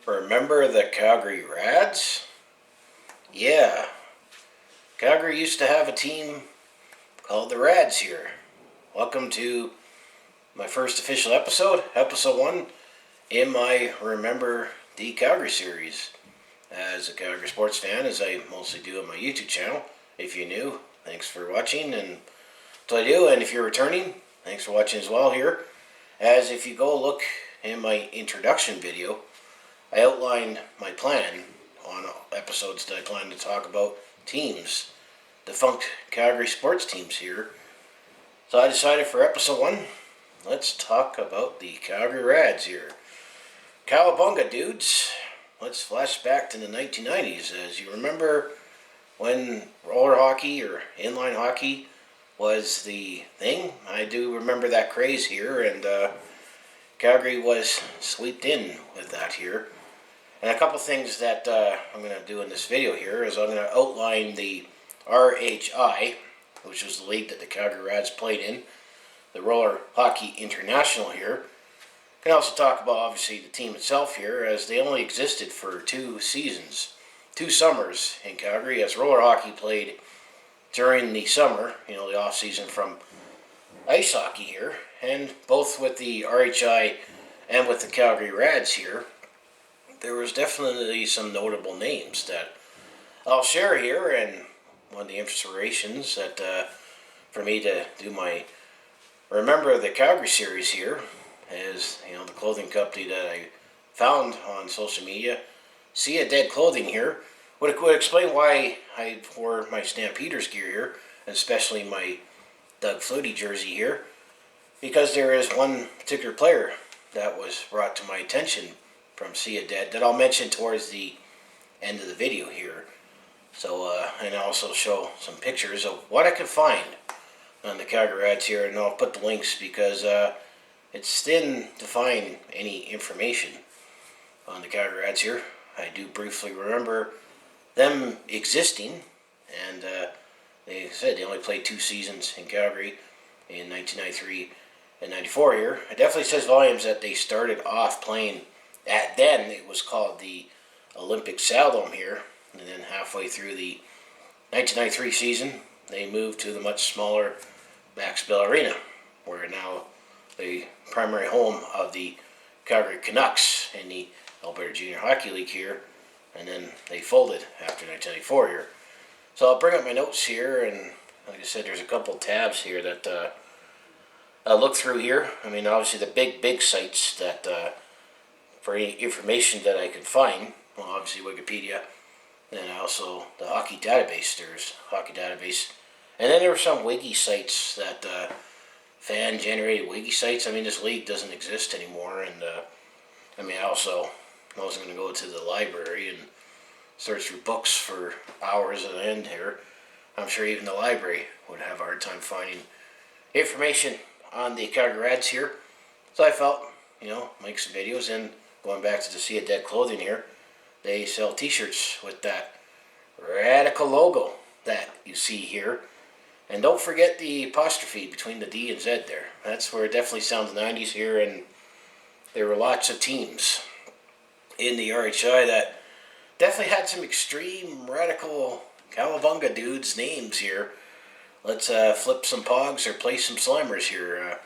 Remember the Calgary Rad'z? Yeah, Calgary used to have a team called the Rad'z here. Welcome to my first official episode, episode 1, in my Remember the Calgary series. As a Calgary sports fan, as I mostly do on my YouTube channel. If you're new, thanks for watching, and that's what I do. And if you're returning, thanks for watching as well here. As if you go look in my introduction video, I outlined my plan on episodes that I plan to talk about teams, defunct Calgary sports teams here. So I decided for episode 1, let's talk about the Calgary Rad'z here. Cowabunga, dudes. Let's flash back to the 1990s. As you remember when roller hockey or inline hockey was the thing, I do remember that craze here, and Calgary was swept in with that here. And a couple things that I'm going to do in this video here is I'm going to outline the RHI, which was the league that the Calgary Rad'z played in, the Roller Hockey International here. I can also talk about, obviously, the team itself here, as they only existed for 2 seasons, 2 summers in Calgary, as roller hockey played during the summer, the off season from ice hockey here, and both with the RHI and with the Calgary Rad'z here, there was definitely some notable names that I'll share here, and one of the inspirations that for me to do my Remember the Calgary series here is the clothing company that I found on social media, See a Dead Clothing here, would explain why I wore my Stampeders gear here, and especially my Doug Flutie jersey here, because there is one particular player that was brought to my attention from See a Dead that I'll mention towards the end of the video here. So, and I'll also show some pictures of what I could find on the Calgary Rad'z here, and I'll put the links because it's thin to find any information on the Calgary Rad'z here. I do briefly remember them existing, and they said they only played 2 seasons in Calgary in 1993 and 94 here. It definitely says volumes that they started off playing at then. It was called the Olympic Saddledome here, and then halfway through the 1993 season, they moved to the much smaller Maxville Arena, where now the primary home of the Calgary Canucks in the Alberta Junior Hockey League here, and then they folded after 1994 here. So I'll bring up my notes here, and like I said, there's a couple tabs here that I'll look through here. I mean, obviously the big sites that for any information that I could find, well, obviously Wikipedia, and also the hockey database. There's hockey database, and then there were some wiki sites that fan-generated wiki sites. I mean, this league doesn't exist anymore, and I mean, also I was going to go to the library and search through books for hours at the end here. I'm sure even the library would have a hard time finding information on the Calgary Rad'z here. So I felt, make some videos, and going back to the See a Dead Clothing here, they sell t-shirts with that radical logo that you see here. And don't forget the apostrophe between the D and Z there. That's where it definitely sounds 90s here, and there were lots of teams in the RHI that definitely had some extreme radical cowabunga dudes' names here. Let's flip some pogs or play some slimers here.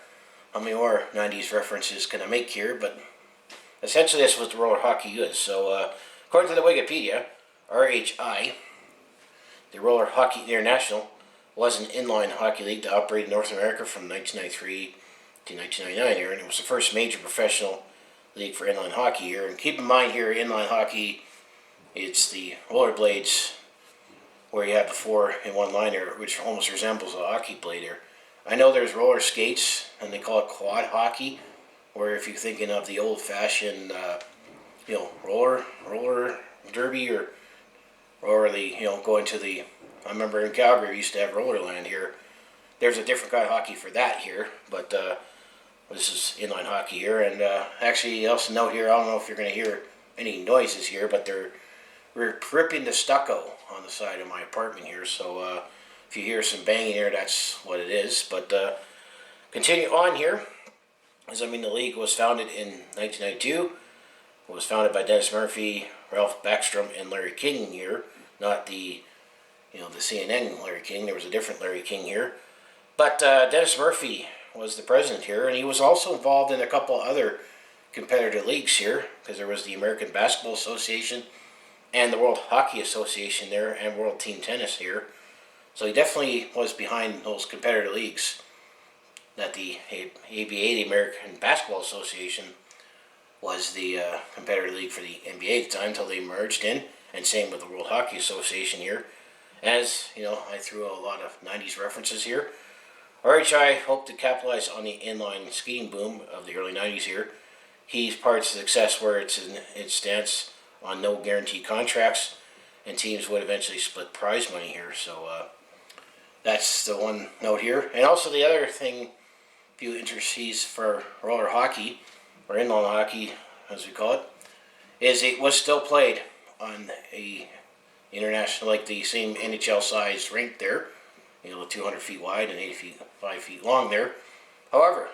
How many more 90s references can I make here? But essentially that's what the roller hockey is. So according to the Wikipedia, RHI, the Roller Hockey International, was an inline hockey league that operated in North America from 1993 to 1999 here, and it was the first major professional league for inline hockey here. And keep in mind here, inline hockey, it's the rollerblades where you have the 4-in-1 liner, which almost resembles a hockey blade here. I know there's roller skates, and they call it quad hockey, where if you're thinking of the old-fashioned, roller derby, or the, going to the, I remember in Calgary we used to have Rollerland here. There's a different kind of hockey for that here, but this is inline hockey here. And actually, also note here, I don't know if you're going to hear any noises here, but we're ripping the stucco on the side of my apartment here. So if you hear some banging here, that's what it is. But continue on here, as the league was founded in 1992 was founded by Dennis Murphy, Ralph Backstrom, and Larry King here. Not the the CNN Larry King. There was a different Larry King here. But Dennis Murphy was the president here, and he was also involved in a couple other competitive leagues here, because there was the American Basketball Association and the World Hockey Association there, and World Team Tennis here. So he definitely was behind those competitive leagues that the ABA, the American Basketball Association, was the competitive league for the NBA at the time until they merged in, and same with the World Hockey Association here. As I threw a lot of 90s references here. RHI hoped to capitalize on the inline skiing boom of the early 90s here. He's part of success where its stance on no guaranteed contracts, and teams would eventually split prize money here. So that's the one note here. And also the other thing, a few intricacies for roller hockey, or inline hockey as we call it, is it was still played on a international, like the same NHL sized rink there, 200 feet wide and 85 feet long there. However,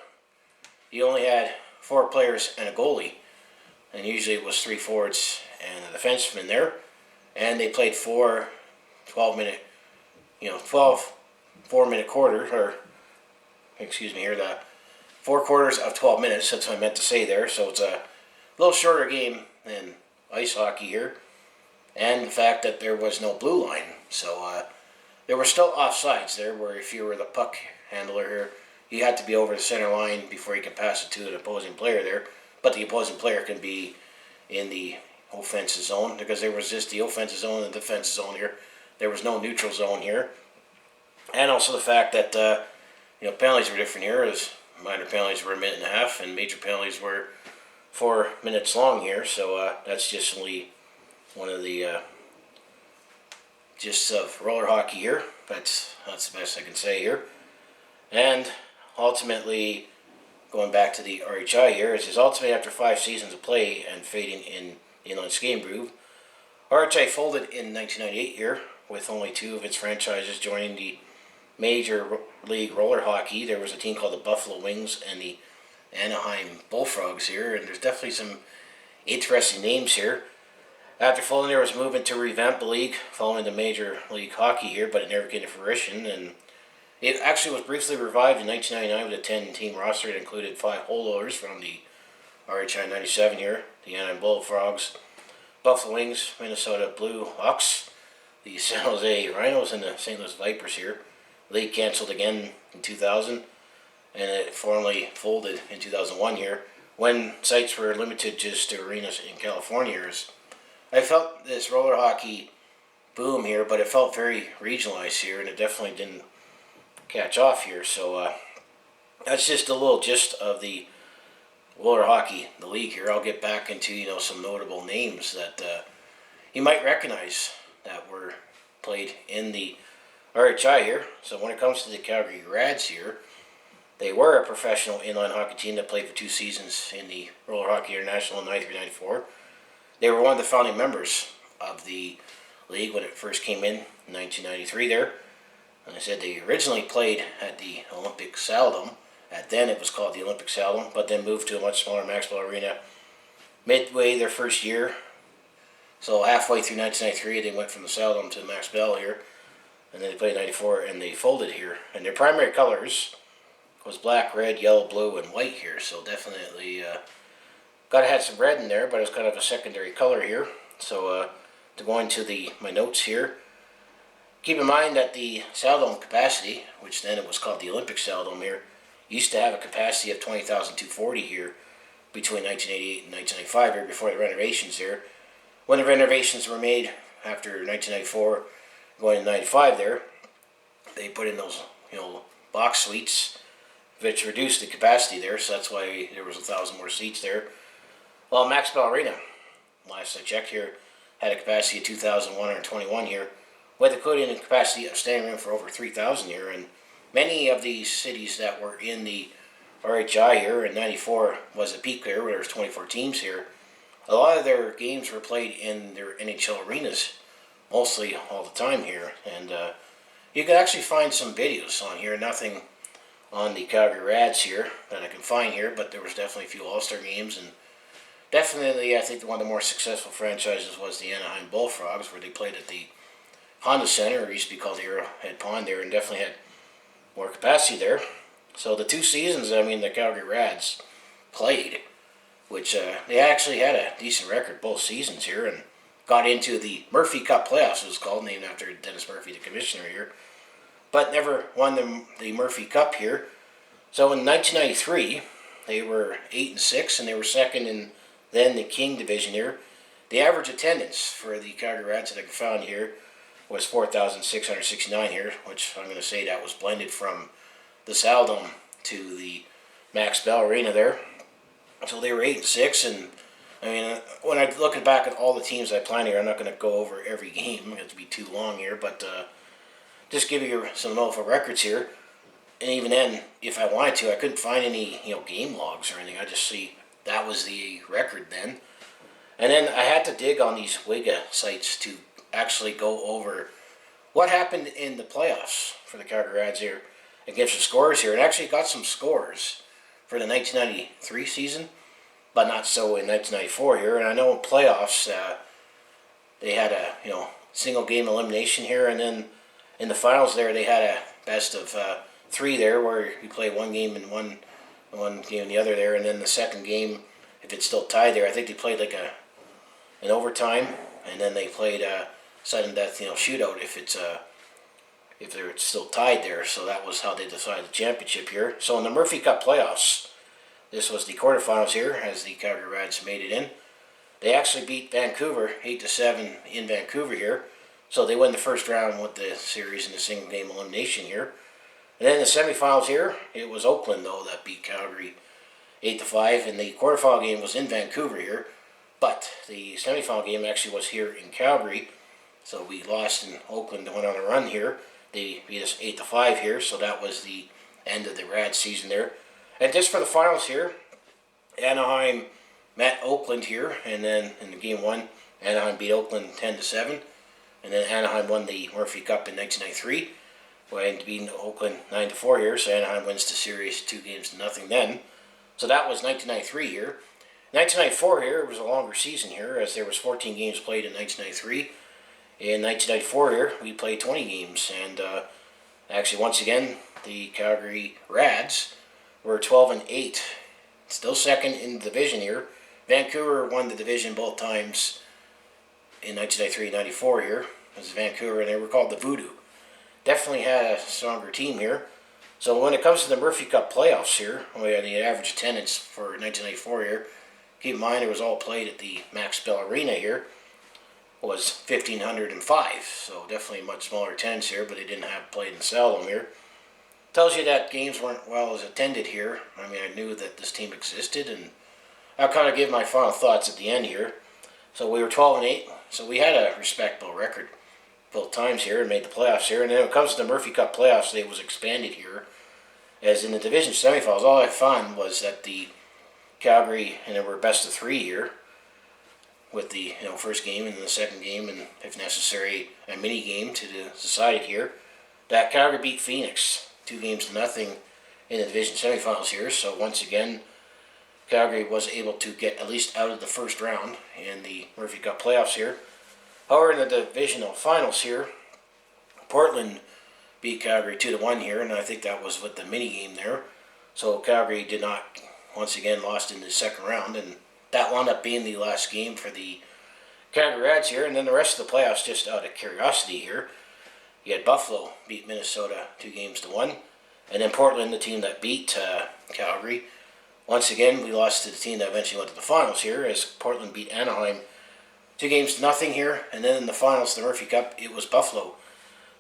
you only had 4 players and a goalie, and usually it was 3 forwards and a defenseman there, and they played 4 12-minute, 4-minute quarter, or excuse me here, the 4 quarters of 12 minutes, that's what I meant to say there. So it's a little shorter game than ice hockey here, and the fact that there was no blue line. So there were still offsides there, where if you were the puck handler here, you had to be over the center line before you could pass it to an opposing player there. But the opposing player can be in the offensive zone, because there was just the offensive zone and the defensive zone here. There was no neutral zone here. And also the fact that penalties were different here, as minor penalties were 1.5 minutes, and major penalties were 4 minutes long here. So that's just only one of the gists of roller hockey here. That's the best I can say here. And ultimately, going back to the RHI here, it says ultimately after 5 seasons of play and fading in the inline skating groove, RHI folded in 1998 here, with only 2 of its franchises joining the major league roller hockey. There was a team called the Buffalo Wings and the Anaheim Bullfrogs here, and there's definitely some interesting names here. After folding, there was movement to revamp the league following the major league hockey here, but it never came to fruition, and it actually was briefly revived in 1999 with a 10-team roster. It included 5 holdovers from the RHI 97 here, the Anaheim Bullfrogs, Buffalo Wings, Minnesota Blue Hawks, the San Jose Rhinos, and the St. Louis Vipers here. The league canceled again in 2000, and it formally folded in 2001 here, when sites were limited just to arenas in California. I felt this roller hockey boom here, but it felt very regionalized here, and it definitely didn't catch off here. So that's just a little gist of the roller hockey, the league here. I'll get back into some notable names that you might recognize that were played in the RHI here. So when it comes to the Calgary Rad'z here, they were a professional inline hockey team that played for 2 seasons in the Roller Hockey International in 93-94. They were one of the founding members of the league when it first came in 1993 there. And I said they originally played at the Olympic Saddledome. At then it was called the Olympic Saddledome, but then moved to a much smaller Maxwell Arena midway their first year. So halfway through 1993, they went from the Saddledome to Max Bell here, and then they played 94, and they folded here. And their primary colors was black, red, yellow, blue, and white here. So definitely gotta have some red in there, but it's kind of a secondary color here. So to go into my notes here, keep in mind that the Saddledome capacity, which then it was called the Olympic Saddledome here, used to have a capacity of 20,240 here between 1988 and 1995 here, before the renovations here. When the renovations were made after 1994, going to 95 there, they put in those box suites, which reduced the capacity there, so that's why there was 1,000 more seats there. Well, Max Bell Arena, last I checked here, had a capacity of 2,121 here, with including a capacity of standing room for over 3,000 here. And many of these cities that were in the RHI here in 94 was a peak here, where there was 24 teams here. A lot of their games were played in their NHL arenas, mostly all the time here. And you can actually find some videos on here, nothing on the Calgary Rad'z here that I can find here, but there was definitely a few All-Star games and definitely, I think one of the more successful franchises was the Anaheim Bullfrogs, where they played at the Honda Center, or it used to be called the Arrowhead Pond there, and definitely had more capacity there. So the 2 seasons, the Calgary Rad'z played, which they actually had a decent record both seasons here, and got into the Murphy Cup playoffs, it was called, named after Dennis Murphy, the commissioner here, but never won the Murphy Cup here. So in 1993, they were 8-6, and they were second in then the King Division here. The average attendance for the Calgary Rad'z that I found here was 4,669 here, which I'm going to say that was blended from the Saddledome to the Max Bell Arena there. So they were 8-6, and when I look back at all the teams I planned here, I'm not going to go over every game. It's to be too long here, but just give you some notable records here. And even then, if I wanted to, I couldn't find any game logs or anything. I just see that was the record then. And then I had to dig on these WIGA sites to actually go over what happened in the playoffs for the Calgary Rad'z here against the scores here, and actually got some scores for the 1993 season, but not so in 1994 here. And I know in playoffs they had a single game elimination here, and then in the finals there they had a best of 3 there, where you play one game in one game in the other there, and then the second game, if it's still tied there, I think they played like an overtime, and then they played a sudden death shootout if they're still tied there. So that was how they decided the championship here. So in the Murphy Cup playoffs, this was the quarterfinals here as the Calgary Rad'z made it in. They actually beat Vancouver 8-7 in Vancouver here. So they win the first round with the series in the single game elimination here. And then in the semifinals here, it was Oakland though that beat Calgary 8-5, and the quarterfinal game was in Vancouver here. But the semifinal game actually was here in Calgary. So we lost in Oakland and went on a run here. They beat us 8-5 here, so that was the end of the Rad'z season there. And just for the finals here, Anaheim met Oakland here, and then in the game 1, Anaheim beat Oakland 10-7, and then Anaheim won the Murphy Cup in 1993, and beating Oakland 9-4 here, so Anaheim wins the series 2-0 then. So that was 1993 here. 1994 here, it was a longer season here, as there was 14 games played in 1993. In 1994 here, we played 20 games, and actually once again, the Calgary Rad'z were 12-8, still second in the division here. Vancouver won the division both times in 1993 and 94 here. It was Vancouver, and they were called the Voodoo. Definitely had a stronger team here. So when it comes to the Murphy Cup playoffs here, we had the average attendance for 1994 here. Keep in mind it was all played at the Max Bell Arena here. Was 1,505, so definitely much smaller attendance here, but they didn't have played in the Saddledome here. Tells you that games weren't well as attended here. I knew that this team existed, and I'll kind of give my final thoughts at the end here. So we were 12-8, so we had a respectable record both times here and made the playoffs here. And then when it comes to the Murphy Cup playoffs, it was expanded here. As in the division semifinals, all I found was that the Calgary, and there were best of 3 here, with the first game and then the second game, and if necessary a mini game to decide it here. That Calgary beat Phoenix 2-0 in the division semifinals here. So once again, Calgary was able to get at least out of the first round in the Murphy Cup playoffs here. However, in the Divisional Finals here, Portland beat Calgary 2-1 here, and I think that was with the mini game there. So Calgary did not, once again, lost in the second round, and that wound up being the last game for the Calgary Rad'z here. And then the rest of the playoffs, just out of curiosity here, you had Buffalo beat Minnesota 2-1, and then Portland, the team that beat Calgary. Once again, we lost to the team that eventually went to the finals here, as Portland beat Anaheim 2-0 here. And then in the finals, the Murphy Cup, it was Buffalo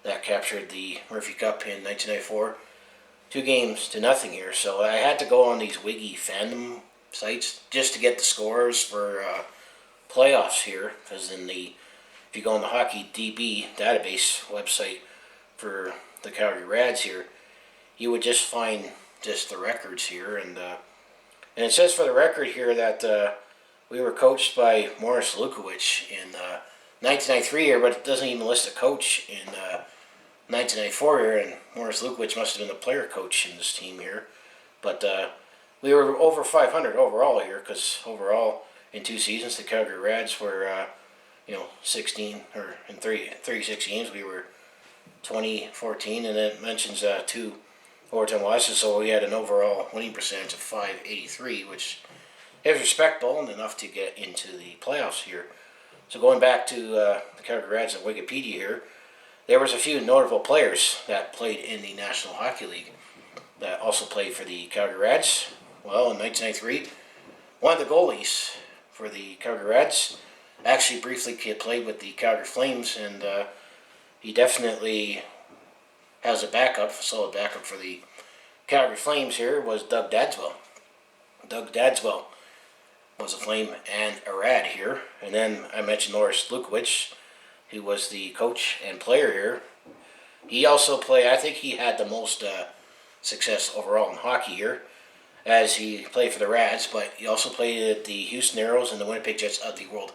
that captured the Murphy Cup in 1994, 2-0 here. So I had to go on these Wiggy fandom sites just to get the scores for playoffs here, because if you go on the Hockey DB database website for the Calgary Rad'z here, you would just find just the records here, and it says for the record here that we were coached by Morris Lukowich in 1993 here, but it doesn't even list a coach in 1994 here, and Morris Lukowich must have been the player coach in this team here, but we were over 500 overall here, because overall in 2 seasons. The Calgary Rad'z were, 16, or in 36 games, we were 20-14, and it mentions 2 overtime losses, so we had an overall winning percentage of .583, which is respectable and enough to get into the playoffs here. So going back to the Calgary Rad'z on Wikipedia here, there was a few notable players that played in the National Hockey League that also played for the Calgary Rad'z. Well, in 1993, one of the goalies for the Calgary Rad'z actually briefly played with the Calgary Flames, and he definitely has a solid backup for the Calgary Flames here, was Doug Dadswell. Doug Dadswell was a Flame and a Rad here. And then I mentioned Norris Lukowicz, who was the coach and player here. He also played, I think he had the most success overall in hockey here, as he played for the Rad'z, but he also played at the Houston Aeros and the Winnipeg Jets of the World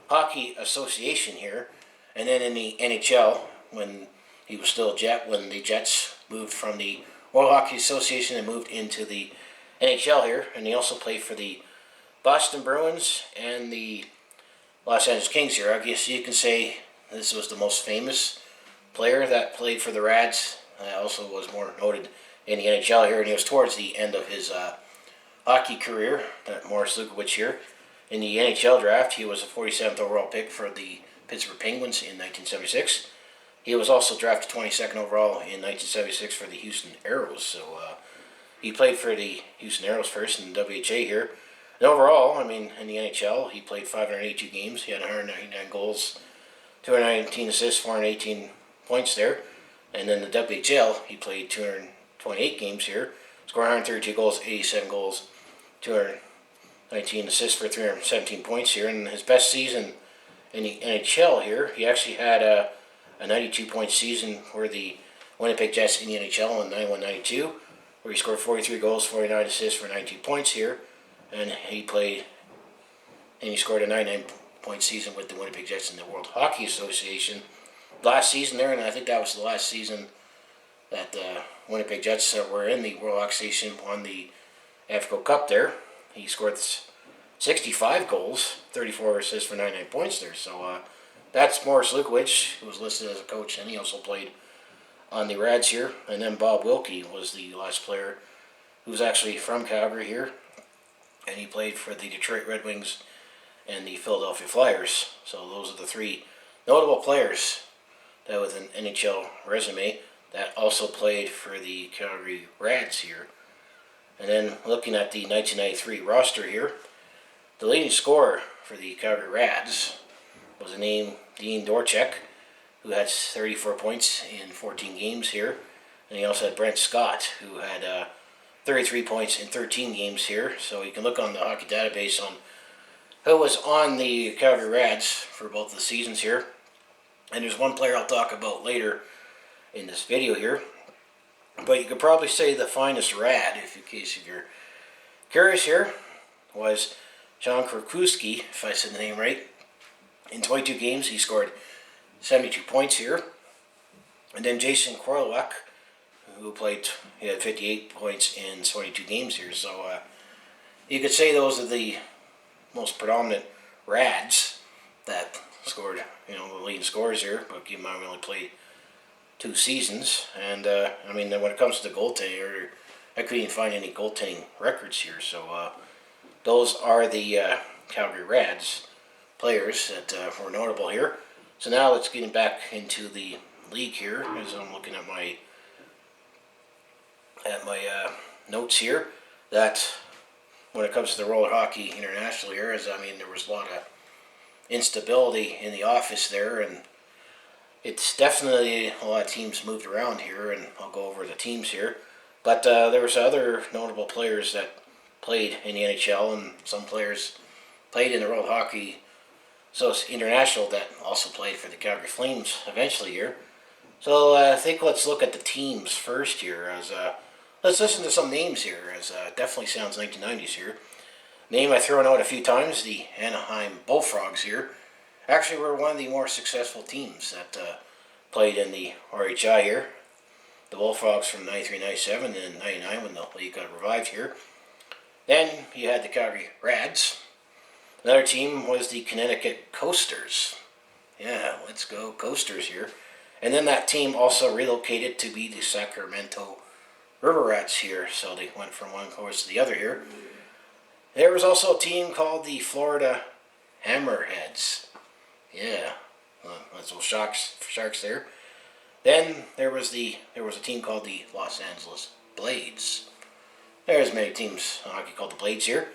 Hockey Association here. And then in the NHL, when he was still a Jet, when the Jets moved from the World Hockey Association and moved into the NHL here. And he also played for the Boston Bruins and the Los Angeles Kings here. I guess you can say this was the most famous player that played for the Rad'z. Also was more noted in the NHL here, and he was towards the end of his hockey career, that Morris Lukowicz here. In the NHL draft, he was a 47th overall pick for the Pittsburgh Penguins in 1976. He was also drafted 22nd overall in 1976 for the Houston Aeros. So he played for the Houston Aeros first in the WHA here. And overall, in the NHL, he played 582 games. He had 199 goals, 219 assists, 418 points there. And then the WHL, he played 228 games here, scored 132 goals, 87 goals, 219 assists for 317 points here. And his best season in the NHL here, he actually had a 92-point season for the Winnipeg Jets in the NHL in 91-92, where he scored 43 goals, 49 assists for 19 points here. And he scored a 99-point season with the Winnipeg Jets in the World Hockey Association last season there, and I think that was the last season that the Winnipeg Jets were in the World Hockey Association, won the AFCO Cup there. He scored 65 goals, 34 assists for 99 points there. So that's Morris Lukowicz, who was listed as a coach, and he also played on the Rad'z here. And then Bob Wilkie was the last player who was actually from Calgary here, and he played for the Detroit Red Wings and the Philadelphia Flyers. So those are the 3 notable players that with an NHL resume that also played for the Calgary Rad'z here. And then looking at the 1993 roster here, the leading scorer for the Calgary Rad'z was a name Dean Dorchek, who had 34 points in 14 games here. And he also had Brent Scott, who had 33 points in 13 games here. So you can look on the hockey database on who was on the Calgary Rad'z for both the seasons here. And there's one player I'll talk about later in this video here. But you could probably say the finest Rad, in case you're curious here, was John Krakowski, if I said the name right. In 22 games, he scored 72 points here. And then Jason Korlak, he had 58 points in 22 games here. So you could say those are the most predominant Rads that scored, the leading scorers here. But keep in mind, we only played 2 seasons. And, when it comes to the goaltending, I couldn't even find any goaltending records here. So those are the Calgary Rad'z players that were notable here. So now let's get back into the league here, as I'm looking at my notes here, that when it comes to the roller hockey international here, there was a lot of instability in the office there, and it's definitely a lot of teams moved around here, and I'll go over the teams here. But there was other notable players that played in the NHL, and some players played in the World Hockey International that also played for the Calgary Flames eventually here. So I think let's look at the teams first here. Let's listen to some names here, as definitely sounds 1990s here. Name I've thrown out a few times, the Anaheim Bullfrogs here, actually were one of the more successful teams that played in the RHI here. The Bullfrogs from 93-97 and 99 when the league got revived here. Then you had the Calgary Rad'z. Another team was the Connecticut Coasters. Yeah, let's go Coasters here. And then that team also relocated to be the Sacramento River Rats here. So they went from one coast to the other here. There was also a team called the Florida Hammerheads. Yeah, that's little sharks there. Then there was a team called the Los Angeles Blades. There's many teams in hockey called the Blades here.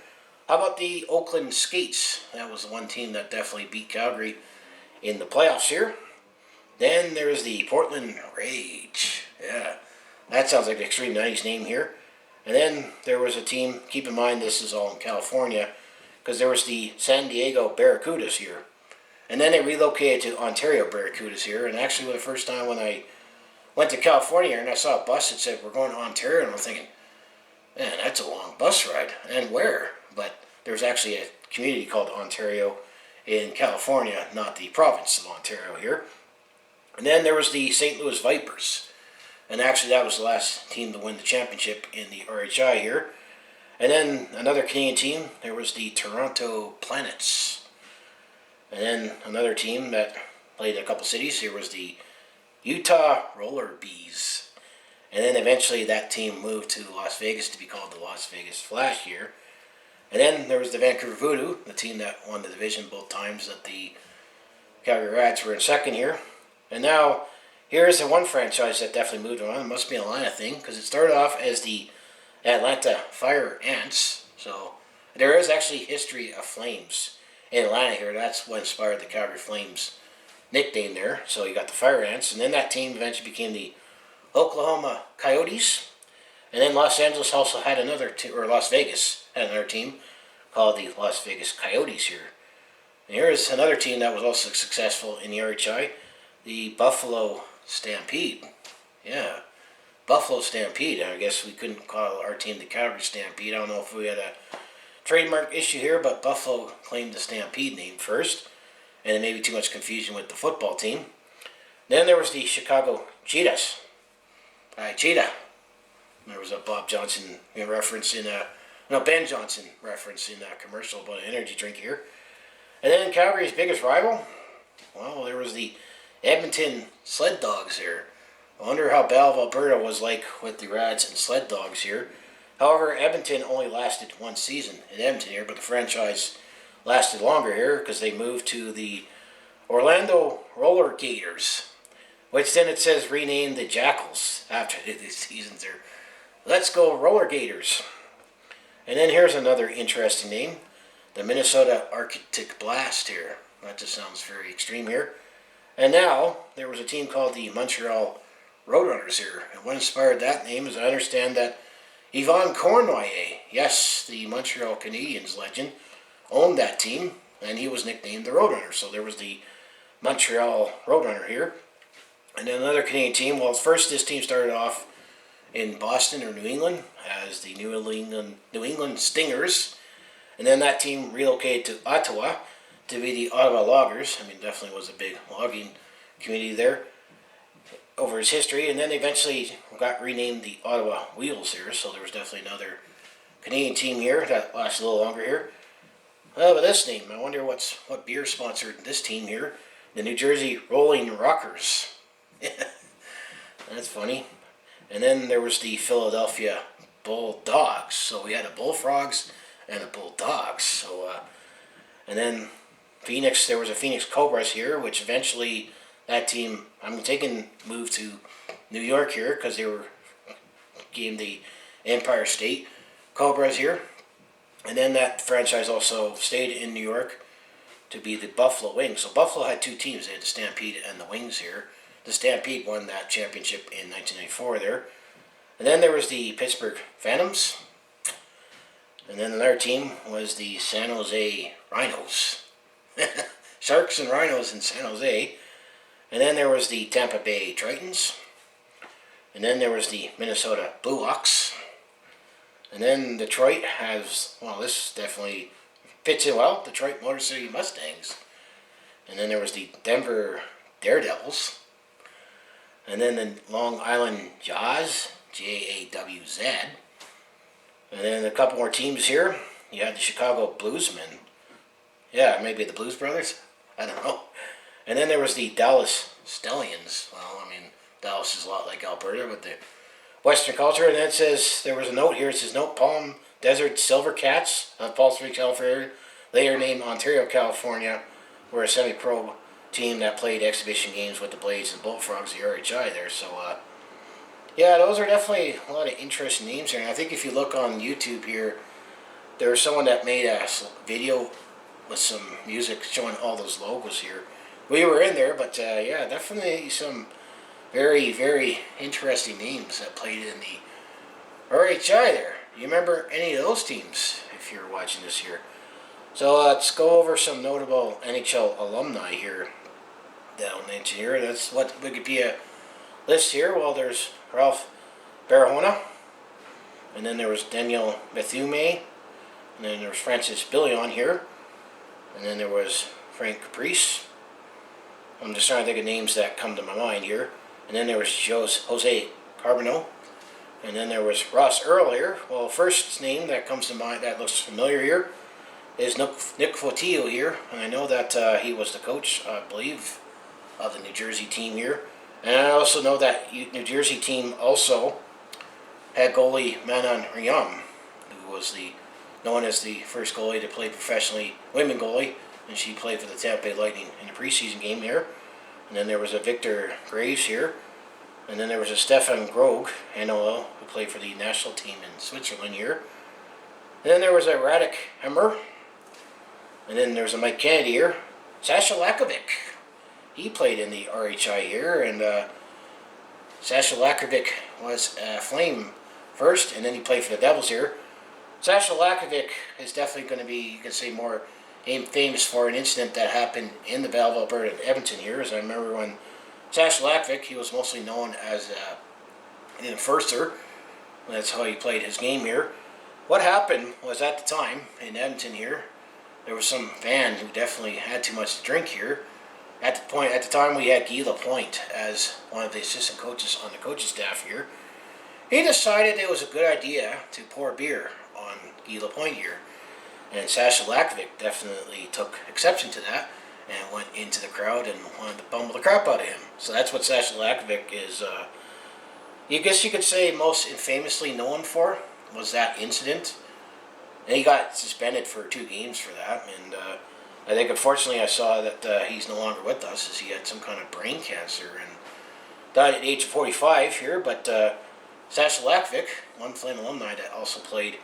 How about the Oakland Skates? That was the one team that definitely beat Calgary in the playoffs here. Then there's the Portland Rage. Yeah, that sounds like an extremely nice name here. And then there was a team, keep in mind this is all in California, because there was the San Diego Barracudas here. And then they relocated to Ontario Barracudas here. And actually the first time when I went to California and I saw a bus that said we're going to Ontario, and I'm thinking, man, that's a long bus ride. And where? But there's actually a community called Ontario in California, not the province of Ontario here. And then there was the St. Louis Vipers. And actually that was the last team to win the championship in the RHI here. And then another Canadian team, there was the Toronto Planets. And then another team that played a couple cities, here was the Utah Roller Bees. And then eventually that team moved to Las Vegas to be called the Las Vegas Flash here. And then there was the Vancouver Voodoo, the team that won the division both times that the Calgary Rad'z were in second here. And now, here's the one franchise that definitely moved on. It must be an Atlanta thing, because it started off as the Atlanta Fire Ants. So, there is actually history of Flames in Atlanta here. That's what inspired the Calgary Flames nickname there. So, you got the Fire Ants. And then that team eventually became the Oklahoma Coyotes. And then Los Angeles also had another team, or Las Vegas had another team called the Las Vegas Coyotes here. And here is another team that was also successful in the RHI. The Buffalo Stampede. Yeah, Buffalo Stampede. I guess we couldn't call our team the Calgary Stampede. I don't know if we had a trademark issue here, but Buffalo claimed the Stampede name first. And then maybe too much confusion with the football team. Then there was the Chicago Cheetahs. Cheetah. There was a Bob Johnson reference in Ben Johnson reference in a commercial about an energy drink here. And then Calgary's biggest rival, well, there was the Edmonton Sled Dogs here. I wonder how Battle of Alberta was like with the Rad'z and Sled Dogs here. However, Edmonton only lasted one season in Edmonton here, but the franchise lasted longer here because they moved to the Orlando Roller Gators, which then it says renamed the Jackals after these seasons there. Let's go Roller Gators. And then here's another interesting name, the Minnesota Arctic Blast here. That just sounds very extreme here. And now, there was a team called the Montreal Roadrunners here. And what inspired that name is I understand that Yvon Cournoyer, yes, the Montreal Canadiens legend, owned that team, and he was nicknamed the Roadrunner. So there was the Montreal Roadrunner here. And then another Canadian team, well, first this team started off in Boston or New England as the New England Stingers. And then that team relocated to Ottawa to be the Ottawa Loggers. I mean, definitely was a big logging community there over its history. And then eventually got renamed the Ottawa Wheels here. So there was definitely another Canadian team here that lasted a little longer here. But this name, I wonder what beer sponsored this team here. The New Jersey Rolling Rockers. That's funny. And then there was the Philadelphia Bulldogs. So we had a Bullfrogs and a Bulldogs. So, and then Phoenix, there was a Phoenix Cobras here, which eventually that team, moved to New York here because they became the Empire State Cobras here. And then that franchise also stayed in New York to be the Buffalo Wings. So Buffalo had two teams. They had the Stampede and the Wings here. The Stampede won that championship in 1994 there. And then there was the Pittsburgh Phantoms. And then another team was the San Jose Rhinos. Sharks and Rhinos in San Jose. And then there was the Tampa Bay Tritons. And then there was the Minnesota Blue Ox. And then Detroit has, well, this definitely fits in well, Detroit Motor City Mustangs. And then there was the Denver Daredevils. And then the Long Island Jazz, Jawz. And then a couple more teams here. You had the Chicago Bluesmen. Yeah, maybe the Blues Brothers. I don't know. And then there was the Dallas Stallions. Well, I mean, Dallas is a lot like Alberta with the Western culture. And then it says, there was a note here. It says, note, Palm Desert Silver Cats of Paul Street, California. Later named Ontario, California, were a semi-pro team that played exhibition games with the Blades and Bullfrogs, the RHI there. So, yeah, those are definitely a lot of interesting names here. And I think if you look on YouTube here, there was someone that made a video with some music showing all those logos here. We were in there, but yeah, definitely some very, very interesting names that played in the RHI there. You remember any of those teams if you're watching this here? So let's go over some notable NHL alumni here down into here. That's what Wikipedia lists here. Well, there's Ralph Barahona, and then there was Daniel Bethume, and then there was Francis Billion here, and then there was Frank Caprice. I'm just trying to think of names that come to my mind here. And then there was Jose Carbonneau, and then there was Ross Earl here. Well, first name that comes to mind that looks familiar here is Nick Fotillo here, and I know that he was the coach, I believe, of the New Jersey team here. And I also know that New Jersey team also had goalie Manon Riyam, who was known as the first goalie to play professionally, women goalie, and she played for the Tampa Bay Lightning in the preseason game here. And then there was a Victor Graves here, and then there was a Stefan Grog, Nhl, who played for the national team in Switzerland here. And then there was a Radek Hemmer, and then there was a Mike Kennedy here. Sasha Lakovic, he played in the RHI here, and Sasha Lakovic was a Flame first, and then he played for the Devils here. Sasha Lakovic is definitely going to be, you could say, more famous for an incident that happened in the Battle of Alberta in Edmonton here. As I remember when Sasha Lakovic, he was mostly known as an enforcer. That's how he played his game here. What happened was at the time in Edmonton here, there was some fan who definitely had too much to drink here. At the time, we had Guy Lapointe as one of the assistant coaches on the coaching staff here. He decided it was a good idea to pour beer on Guy Lapointe here. And Sasha Lakovic definitely took exception to that and went into the crowd and wanted to bumble the crap out of him. So that's what Sasha Lakovic is, I guess you could say, most infamously known for, was that incident. And he got suspended for 2 games for that. And I think, unfortunately, I saw that he's no longer with us as he had some kind of brain cancer and died at the age of 45 here. But Sasha Lakovic, one Flame alumni that also played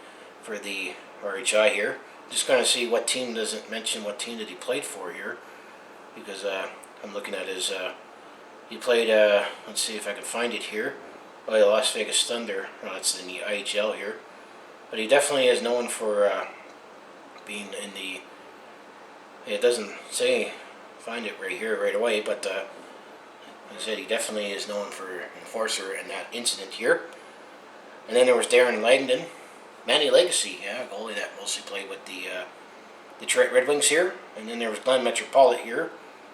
for the RHI here. Just going to see what team doesn't mention what team that he played for here, because I'm looking at his. He played. Let's see if I can find it here. Oh, the Las Vegas Thunder. Oh, that's in the IHL here, but he definitely is known for being in the. It doesn't say find it right here right away, but like I said, he definitely is known for enforcer in that incident here. And then there was Darren Langdon. Manny Legacy, yeah, goalie that mostly played with the Detroit Red Wings here. And then there was Glenn Metropolitan here,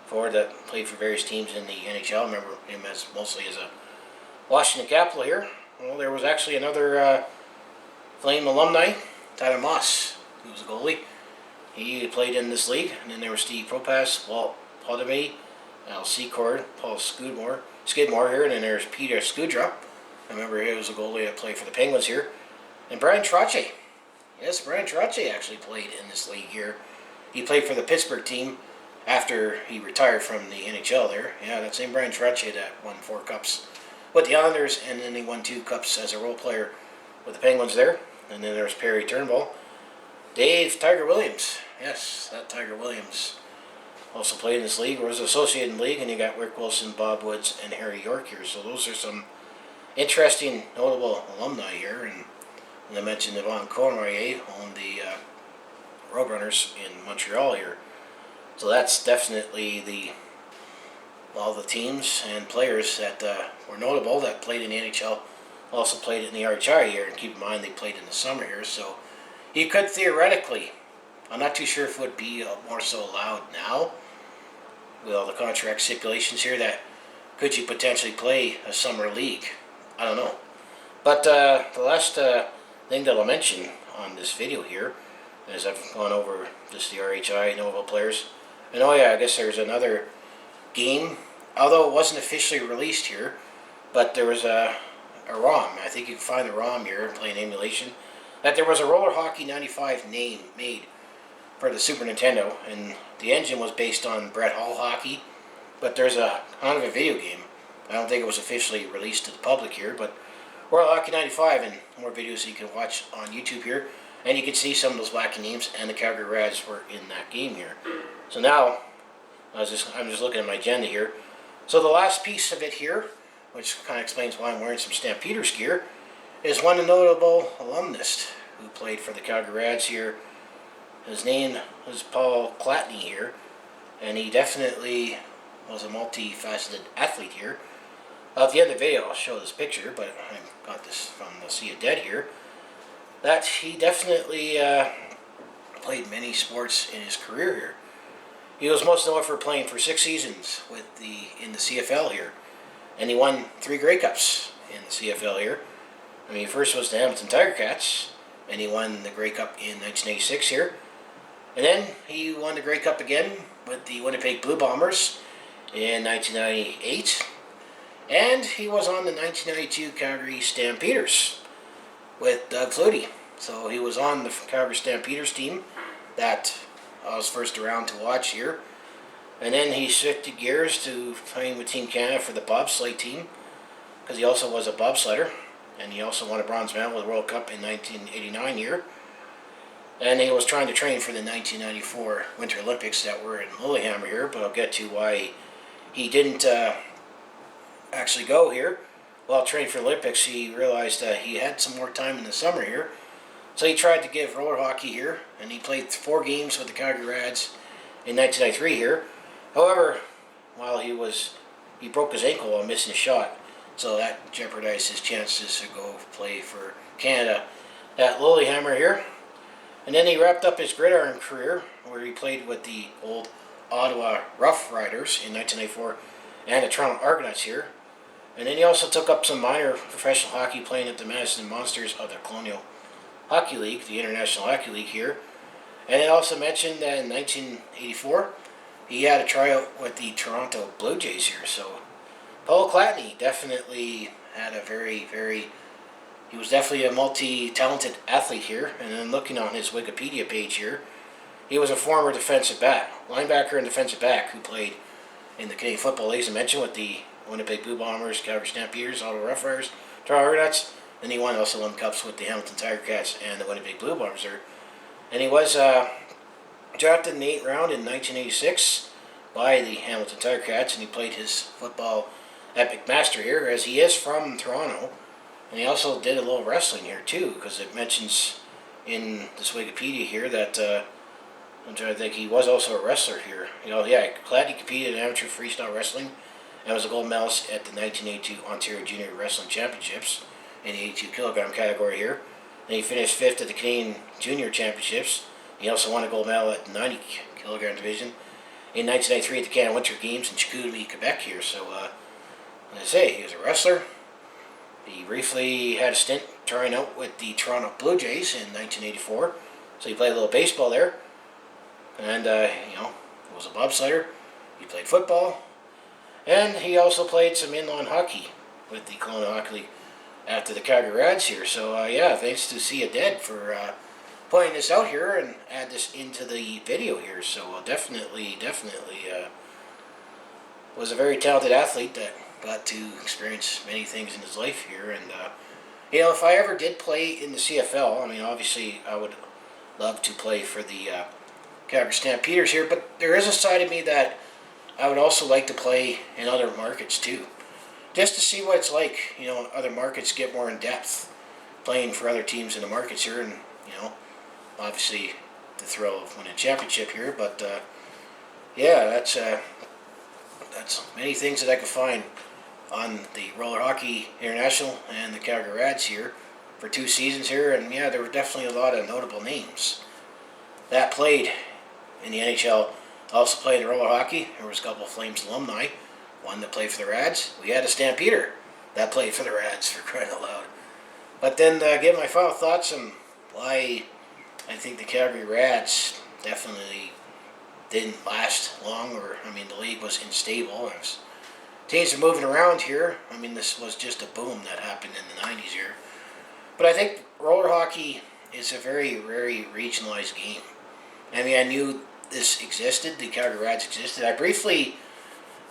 forward that played for various teams in the NHL. I remember him as mostly as a Washington Capital here. Well, there was actually another Flame alumni, Tyler Moss, who was a goalie. He played in this league. And then there was Steve Propas, Walt Podemy, Al Secord, Paul Skidmore here. And then there's Peter Skudra. I remember he was a goalie that played for the Penguins here. And Brian Trottier. Yes, Brian Trottier actually played in this league here. He played for the Pittsburgh team after he retired from the NHL there. Yeah, that same Brian Trottier that won 4 cups with the Islanders, and then he won 2 cups as a role player with the Penguins there. And then there's Perry Turnbull. Dave Tiger Williams. Yes, that Tiger Williams also played in this league, or was associated in the league, and you got Rick Wilson, Bob Woods, and Harry York here. So those are some interesting, notable alumni here. And I mentioned Yvon Cournoyer owned the Roadrunners in Montreal here. So that's definitely all the teams and players that were notable that played in the NHL, also played in the RHI here. And keep in mind they played in the summer here. So you could theoretically, I'm not too sure if it would be more so allowed now with all the contract stipulations here, that could you potentially play a summer league? I don't know. But the last thing that I'll mention on this video here as I've gone over just the RHI Nova players. And oh yeah, I guess there's another game, although it wasn't officially released here, but there was a ROM. I think you can find the ROM here and play an emulation. That there was a Roller Hockey 95 name made for the Super Nintendo, and the engine was based on Brett Hall hockey. But there's a kind of a video game. I don't think it was officially released to the public here, but Roller Hockey 95 and more videos you can watch on YouTube here. And you can see some of those wacky names, and the Calgary Rad'z were in that game here. So now, I'm just looking at my agenda here. So the last piece of it here, which kind of explains why I'm wearing some Stampeders gear, is one notable alumnus who played for the Calgary Rad'z here. His name was Paul Platt here, and he definitely was a multifaceted athlete here. At the end of the video, I'll show this picture, but I got this from the Sea of Dead here. That he definitely played many sports in his career here. He was most known for playing for 6 seasons in the CFL here, and he won 3 Grey Cups in the CFL here. I mean, first was the Hamilton Tiger Cats, and he won the Grey Cup in 1986 here. And then he won the Grey Cup again with the Winnipeg Blue Bombers in 1998. And he was on the 1992 Calgary Stampeders with Doug Flutie. So he was on the Calgary Stampeders team that I was first around to watch here. And then he shifted gears to playing with Team Canada for the bobsleigh team, because he also was a bobsledder, and he also won a bronze medal with the World Cup in 1989 here. And he was trying to train for the 1994 Winter Olympics that were in Lillehammer here, but I'll get to why he didn't actually go here. While training for Olympics, he realized that he had some more time in the summer here, so he tried to give roller hockey here, and he played 4 games with the Calgary Rad'z in 1993 here. However, while he broke his ankle while missing a shot, so that jeopardized his chances to go play for Canada at Lillehammer here. And then he wrapped up his gridiron career, where he played with the old Ottawa Rough Riders in 1994 and the Toronto Argonauts here. And then he also took up some minor professional hockey, playing at the Madison Monsters of the Colonial Hockey League, the International Hockey League here. And it also mentioned that in 1984, he had a tryout with the Toronto Blue Jays here. So Paul Clatney definitely had he was definitely a multi-talented athlete here. And then looking on his Wikipedia page here, he was a former defensive back, linebacker and defensive back who played in the Canadian Football League, as I mentioned, with the Winnipeg Blue Bombers, Calgary Stampeders, Ottawa Rough Riders, Toronto Argonauts. And he also won cups with the Hamilton Tiger Cats and the Winnipeg Blue Bombers there. And he was drafted in the 8th round in 1986 by the Hamilton Tiger Cats, and he played his football epic master here, as he is from Toronto. And he also did a little wrestling here too, because it mentions in this Wikipedia here that I'm trying to think, he was also a wrestler here. Clatney competed in amateur freestyle wrestling and was a gold medalist at the 1982 Ontario Junior Wrestling Championships in the 82 kilogram category here. And he finished 5th at the Canadian Junior Championships. He also won a gold medal at the 90 kilogram division in 1993 at the Canada Winter Games in Chicoutimi, Quebec here. So, as I say, he was a wrestler. He briefly had a stint trying out with the Toronto Blue Jays in 1984. So he played a little baseball there. And, he was a bobsledder. He played football. And he also played some inline hockey with the Colonial Hockey League after the Calgary Rad'z here. So, thanks to Sea of Dead for pointing this out here and add this into the video here. So, definitely was a very talented athlete that got to experience many things in his life here. And, if I ever did play in the CFL, I mean, obviously I would love to play for the Calgary Stampeders here, but there is a side of me that I would also like to play in other markets too, just to see what it's like. Other markets, get more in depth, playing for other teams in the markets here, and obviously the thrill of winning a championship here. But that's many things that I could find on the Roller Hockey International and the Calgary Rad'z here for 2 seasons here, and there were definitely a lot of notable names that played in the NHL. Also played in roller hockey. There was a couple of Flames alumni, one that played for the Rad'z. We had a Stampeder that played for the Rad'z, for crying out loud. But then give my final thoughts on why I think the Calgary Rad'z definitely didn't last long, or the league was unstable. Teams are moving around here. This was just a boom that happened in the 90s here. But I think roller hockey is a very, very regionalized game. I knew this existed, the Calgary Rad'z existed. I briefly,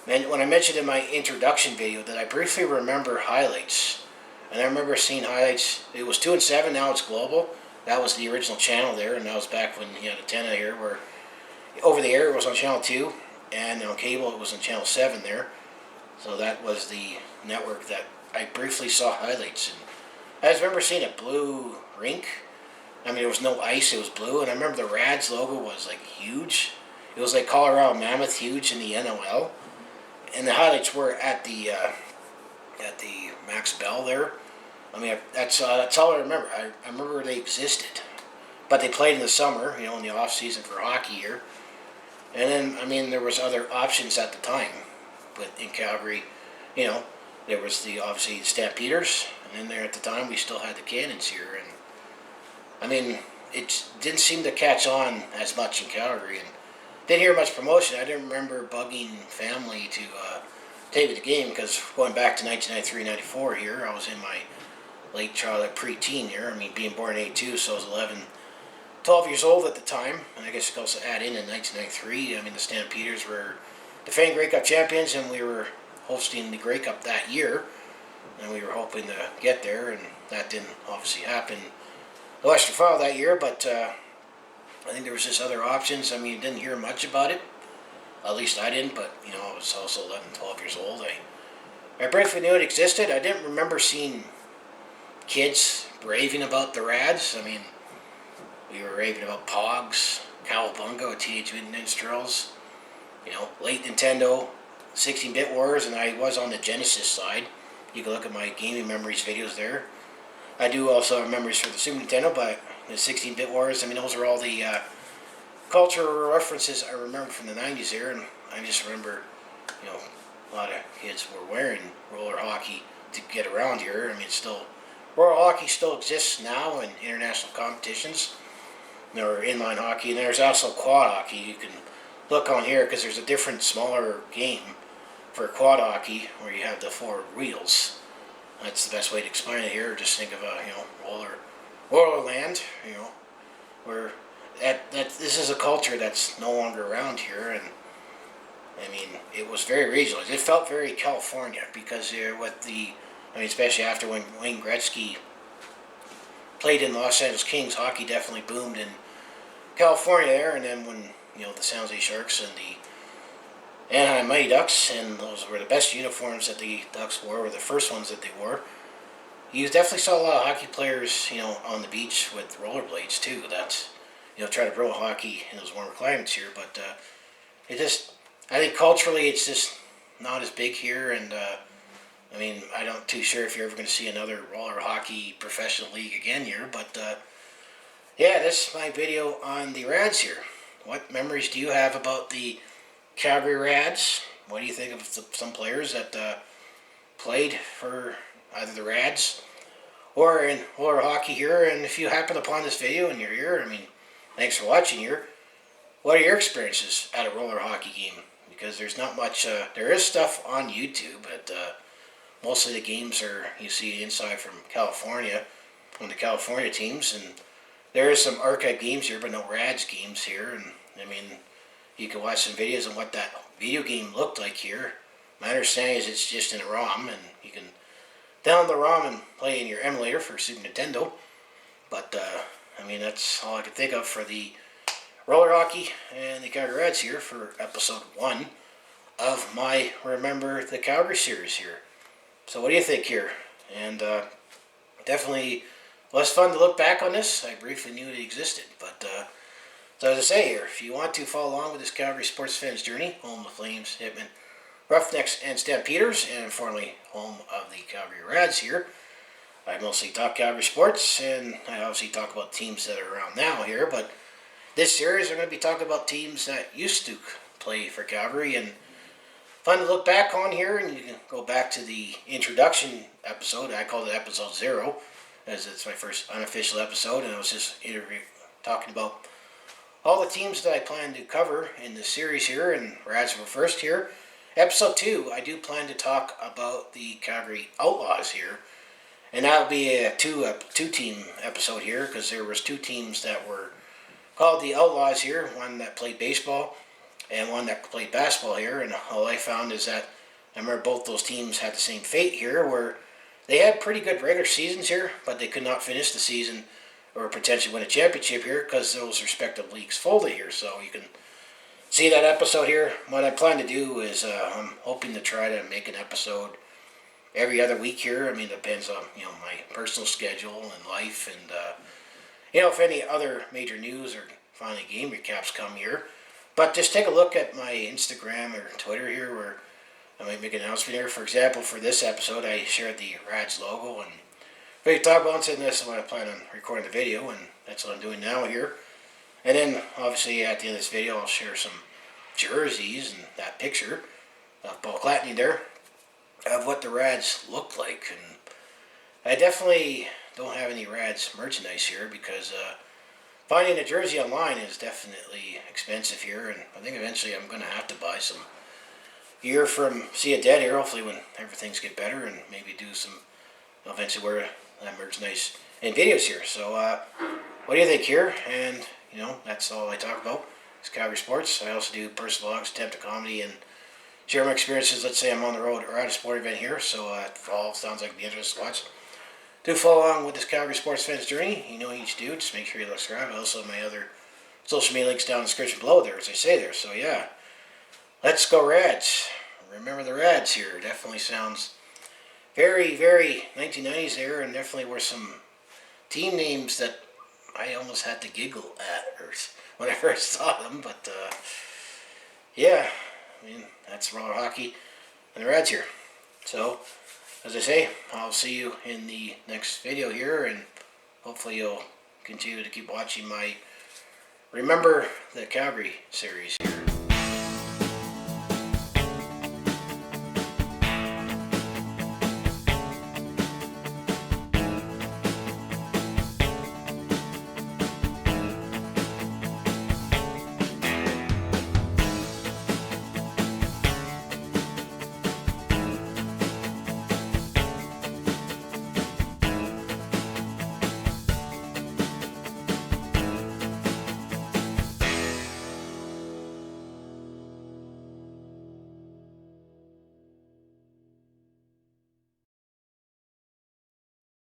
when I mentioned in my introduction video, that I briefly remember highlights. And I remember seeing highlights. It was 2 and 7, now it's global. That was the original channel there, and that was back when you had antenna here, where over the air it was on channel 2, and on cable it was on channel 7 there. So that was the network that I briefly saw highlights. And I just remember seeing a blue rink. There was no ice, it was blue, and I remember the Rad'z logo was like huge. It was like Colorado Mammoth huge in the NHL. And the highlights were at the Max Bell there. That's all I remember. I remember they existed, but they played in the summer, in the off season for hockey here. And then, there was other options at the time, but in Calgary, there was obviously Stampeders, and then there at the time we still had the Cannons here, and it didn't seem to catch on as much in Calgary, and didn't hear much promotion. I didn't remember bugging family to take me to the game, because going back to 1993-94 here, I was in my late childhood, pre-teen here. Being born in 82, so I was 11, 12 years old at the time. And I guess you could also add in 1993, the Stampeders were defending Grey Cup champions, and we were hosting the Grey Cup that year. And we were hoping to get there, and that didn't obviously happen the Western Final that year. But I think there was just other options. You didn't hear much about it. At least I didn't, but, I was also 11, 12 years old. I briefly knew it existed. I didn't remember seeing kids raving about the Rad'z. We were raving about Pogs, Cowabunga, Teenage Mutant Ninja Turtles, late Nintendo, 16-bit wars, and I was on the Genesis side. You can look at my gaming memories videos there. I do also have memories for the Super Nintendo, but the 16-bit wars, those are all the cultural references I remember from the 90s here, and I just remember, a lot of kids were wearing roller hockey to get around here. Roller hockey still exists now in international competitions. There are inline hockey, and there's also quad hockey. You can look on here, because there's a different, smaller game for quad hockey where you have the 4 wheels. That's the best way to explain it here. Just think of roller land, where this is a culture that's no longer around here, and it was very regional. It felt very California, because especially after when Wayne Gretzky played in the Los Angeles Kings, hockey definitely boomed in California there. And then when the San Jose Sharks and the Anaheim Mighty Ducks, and those were the best uniforms that the Ducks wore, were the first ones that they wore. You definitely saw a lot of hockey players, on the beach with rollerblades too. That's try to pro hockey in those warmer climates here, but I think culturally it's just not as big here, and I'm not too sure if you're ever going to see another roller hockey professional league again here, but yeah, this is my video on the Rad'z here. What memories do you have about the Calgary Rad'z? What do you think of some players that played for either the Rad'z or in roller hockey here? And if you happen upon this video and you're here, thanks for watching here. What are your experiences at a roller hockey game? Because there's not much, there is stuff on YouTube, but mostly the games are, you see inside from California, from the California teams, and there is some archive games here, but no Rad'z games here. And you can watch some videos on what that video game looked like here. My understanding is it's just in a ROM, and you can download the ROM and play in your emulator for Super Nintendo. But that's all I can think of for the roller hockey and the Calgary Rad'z here for episode 1 of my Remember the Calgary series here. So what do you think here? And definitely less fun to look back on this. I briefly knew it existed, but so as I say here, if you want to follow along with this Calgary sports fans journey, home of the Flames, Hitmen, Roughnecks, and Stampeders, and formerly home of the Calgary Rad'z here, I mostly talk Calgary sports, and I obviously talk about teams that are around now here, but this series I'm going to be talking about teams that used to play for Calgary, and fun to look back on here. And you can go back to the introduction episode. I called it episode 0, as it's my first unofficial episode, and it was just talking about all the teams that I plan to cover in this series here, and Rad'z were first here. Episode 2, I do plan to talk about the Calgary Outlaws here, and that'll be a two-team episode here, because there was 2 teams that were called the Outlaws here, one that played baseball and one that played basketball here, and all I found is that I remember both those teams had the same fate here, where they had pretty good regular seasons here, but they could not finish the season or potentially win a championship here because those respective leagues folded here. So you can see that episode here. What I plan to do is I'm hoping to try to make an episode every other week here. I mean, it depends on my personal schedule and life, and if any other major news or finally game recaps come here. But just take a look at my Instagram or Twitter here, where I might make an announcement here. For example, for this episode, I shared the Rad'z logo, and we talk about it, and this is what I plan on recording the video, and that's what I'm doing now here. And then, obviously, at the end of this video, I'll share some jerseys and that picture of Paul Clatney there of what the Rad'z looked like. And I definitely don't have any Rad'z merchandise here because finding a jersey online is definitely expensive here, and I think eventually I'm going to have to buy some gear from See It Dead here, hopefully when everything's get better, and maybe do some, eventually wear that merchandise in videos here. So what do you think here? And that's all I talk about. It's Calgary Sports. I also do personal vlogs, attempt to comedy, and share my experiences. Let's say I'm on the road or at a sport event here, so it all sounds like it'd be interesting to watch. Do follow along with this Calgary Sports fans journey. You know what you need to do. Just make sure you subscribe. I also have my other social media links down in the description below there, as I say there. So yeah, let's go Rad'z. Remember the Rad'z here. Definitely sounds very, very 1990s there, and definitely were some team names that I almost had to giggle at when I first saw them. But yeah, I mean, that's roller hockey and the Rad'z here. So, as I say, I'll see you in the next video here, and hopefully you'll continue to keep watching my Remember the Calgary series here.